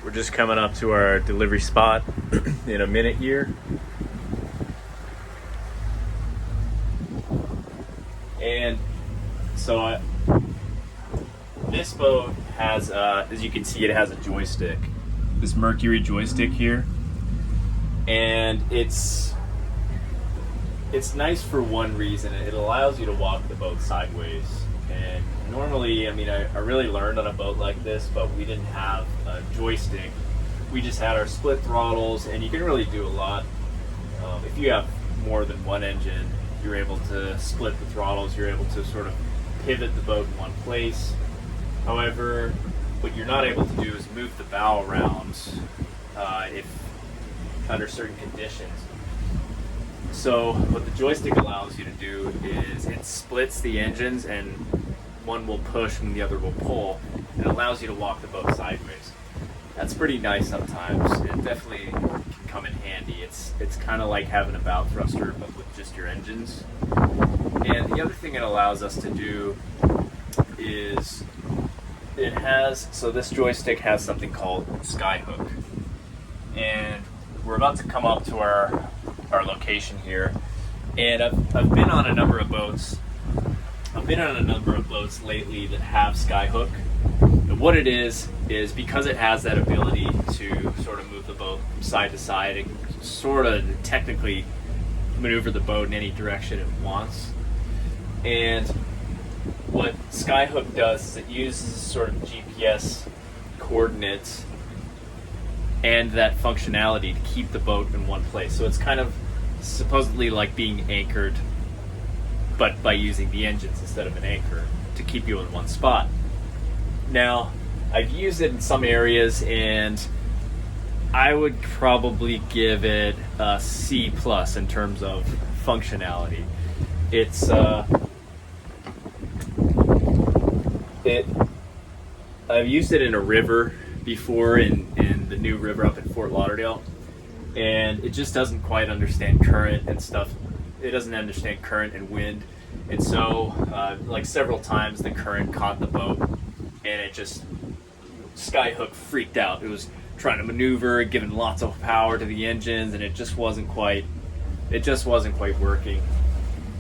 We're just coming up to our delivery spot in a minute here. And so this boat has, as you can see, it has a joystick. This Mercury joystick here. And it's nice for one reason. It allows you to walk the boat sideways. And normally, I mean, I really learned on a boat like this, but we didn't have a joystick. We just had our split throttles, and you can really do a lot. If you have more than one engine, you're able to split the throttles. You're able to sort of pivot the boat in one place. However, what you're not able to do is move the bow around if under certain conditions. So what the joystick allows you to do is it splits the engines, and one will push and the other will pull, and it allows you to walk the boat sideways. That's pretty nice sometimes. It definitely can come in handy. It's kind of like having a bow thruster but with just your engines. And the other thing it allows us to do is so this joystick has something called Skyhook. And we're about to come up to our location here, and I've been on a number of boats. I've been on a number of boats lately that have Skyhook. And what it is because it has that ability to sort of move the boat from side to side, it can sort of technically maneuver the boat in any direction it wants. And what Skyhook does is it uses sort of GPS coordinates and that functionality to keep the boat in one place. So it's kind of supposedly like being anchored, but by using the engines instead of an anchor to keep you in one spot. Now, I've used it in some areas, and I would probably give it a C+ in terms of functionality. I've used it in a river before, in the new river up in Fort Lauderdale, and it just doesn't quite understand current and stuff. It doesn't understand current and wind, and so like several times the current caught the boat, and it just Skyhook freaked out. It was trying to maneuver, giving lots of power to the engines, and it just wasn't quite working.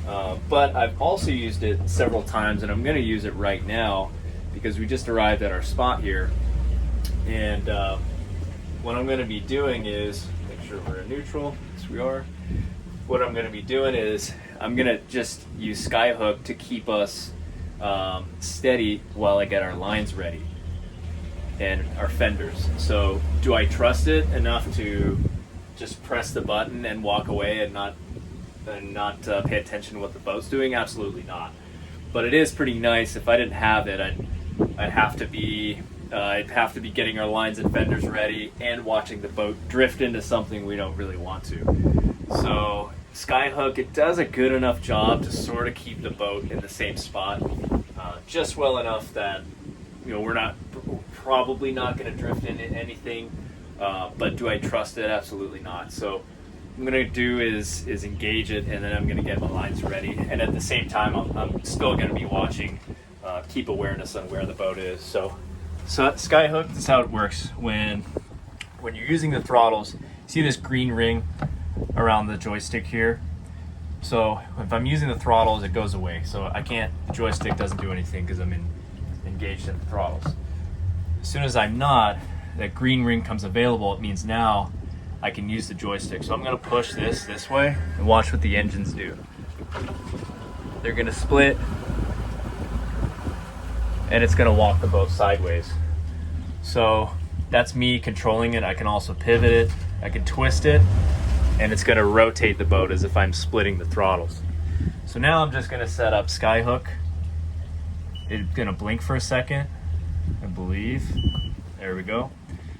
But I've also used it several times, and I'm going to use it right now because we just arrived at our spot here. And what I'm going to be doing is, make sure we're in neutral, yes we are. What I'm going to be doing is, I'm going to just use Skyhook to keep us steady while I get our lines ready and our fenders. So do I trust it enough to just press the button and walk away and not pay attention to what the boat's doing? Absolutely not. But it is pretty nice. If I didn't have it, I'd have to be getting our lines and fenders ready and watching the boat drift into something we don't really want to. So Skyhook, it does a good enough job to sort of keep the boat in the same spot, just well enough that we're probably not going to drift into anything. But do I trust it? Absolutely not. So what I'm going to do is engage it, and then I'm going to get my lines ready. And at the same time, I'm still going to be watching, keep awareness on where the boat is. So Skyhook, this is how it works. When you're using the throttles, see this green ring around the joystick here? So if I'm using the throttles, it goes away. So the joystick doesn't do anything because I'm engaged in the throttles. As soon as I'm not, that green ring comes available. It means now I can use the joystick. So I'm going to push this way and watch what the engines do. They're going to split, and it's going to walk the boat sideways. So that's me controlling it. I can also pivot it, I can twist it, and it's going to rotate the boat as if I'm splitting the throttles. So now I'm just going to set up Skyhook. It's going to blink for a second, I believe. There we go.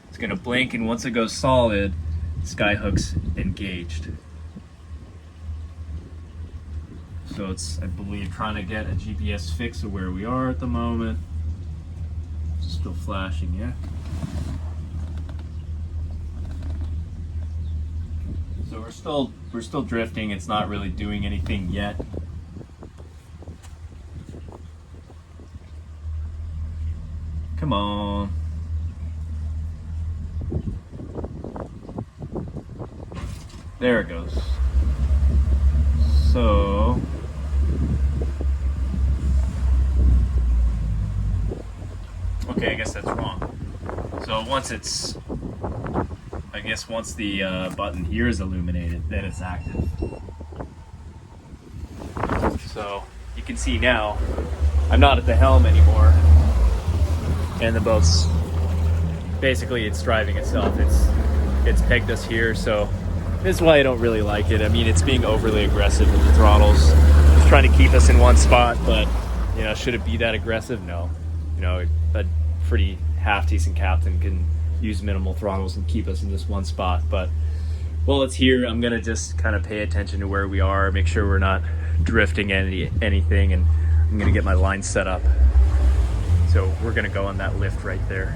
It's going to blink, and once it goes solid, Skyhook's engaged. So it's, I believe, trying to get a GPS fix of where we are at the moment. It's still flashing, yeah? So we're still drifting. It's not really doing anything yet. Come on. There it goes. So okay, I guess that's wrong. So once the button here is illuminated, then it's active. So you can see now I'm not at the helm anymore, and the boat's basically it's driving itself. It's pegged us here, so this is why I don't really like it. I mean, it's being overly aggressive with the throttles. It's trying to keep us in one spot, but you know, should it be that aggressive? No. You know, a pretty half decent captain can use minimal throttles and keep us in this one spot. But while it's here, I'm gonna just kind of pay attention to where we are, make sure we're not drifting anything, and I'm gonna get my line set up. So we're gonna go on that lift right there.